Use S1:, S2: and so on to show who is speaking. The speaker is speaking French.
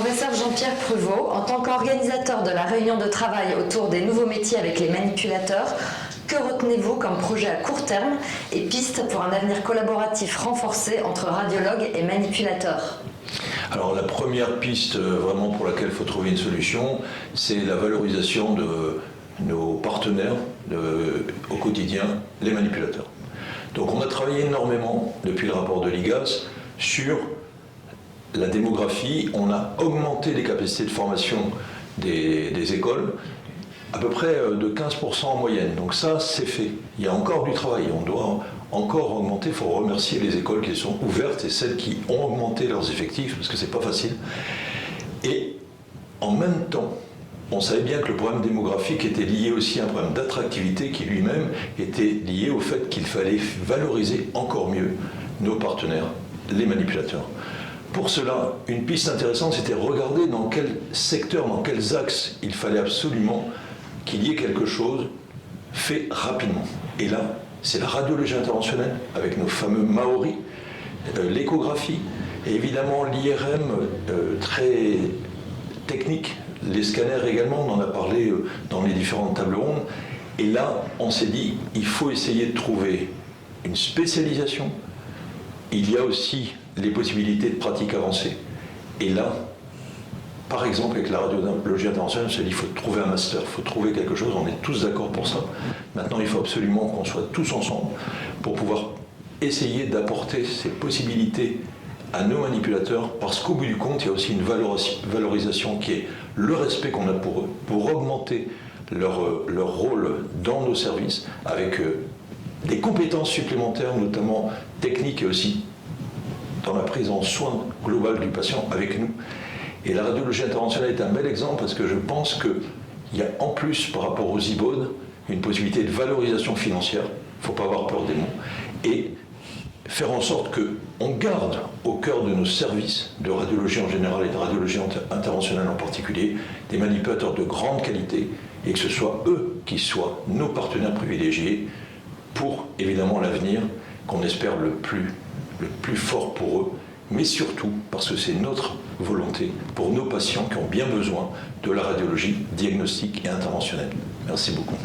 S1: professeur Jean-Pierre Pruvot, en tant qu'organisateur de la réunion de travail autour des nouveaux métiers avec les manipulateurs, que retenez-vous comme projet à court terme et pistes pour un avenir collaboratif renforcé entre radiologues et manipulateurs?
S2: Alors la première piste vraiment pour laquelle il faut trouver une solution, c'est la valorisation de nos partenaires au quotidien, les manipulateurs. Donc on a travaillé énormément depuis le rapport de l'IGAS sur la démographie. On a augmenté les capacités de formation des écoles à peu près de 15% en moyenne. Donc ça, c'est fait. Il y a encore du travail. On doit encore augmenter. Il faut remercier les écoles qui sont ouvertes et celles qui ont augmenté leurs effectifs, parce que c'est pas facile. Et en même temps, on savait bien que le problème démographique était lié aussi à un problème d'attractivité qui lui-même était lié au fait qu'il fallait valoriser encore mieux nos partenaires, les manipulateurs. Pour cela, une piste intéressante, c'était regarder dans quel secteur, dans quels axes il fallait absolument qu'il y ait quelque chose fait rapidement. Et là, c'est la radiologie interventionnelle avec nos fameux Maori, l'échographie et évidemment l'IRM très technique, les scanners également, on en a parlé dans les différentes tables rondes. Et là, on s'est dit, il faut essayer de trouver une spécialisation. Il y a aussi les possibilités de pratique avancée. Et là, par exemple, avec la radiologie interventionnelle, on s'est dit, il faut trouver un master, il faut trouver quelque chose, on est tous d'accord pour ça. Maintenant, il faut absolument qu'on soit tous ensemble pour pouvoir essayer d'apporter ces possibilités à nos manipulateurs, parce qu'au bout du compte, il y a aussi une valorisation qui est le respect qu'on a pour eux, pour augmenter leur rôle dans nos services, avec des compétences supplémentaires, notamment techniques et aussi dans la prise en soin globale du patient avec nous. Et la radiologie interventionnelle est un bel exemple parce que je pense qu'il y a en plus, par rapport aux ibodes, une possibilité de valorisation financière, il ne faut pas avoir peur des mots, et faire en sorte qu'on garde au cœur de nos services de radiologie en général et de radiologie interventionnelle en particulier des manipulateurs de grande qualité et que ce soit eux qui soient nos partenaires privilégiés pour évidemment l'avenir qu'on espère le plus fort pour eux, mais surtout parce que c'est notre volonté pour nos patients qui ont bien besoin de la radiologie diagnostique et interventionnelle. Merci beaucoup.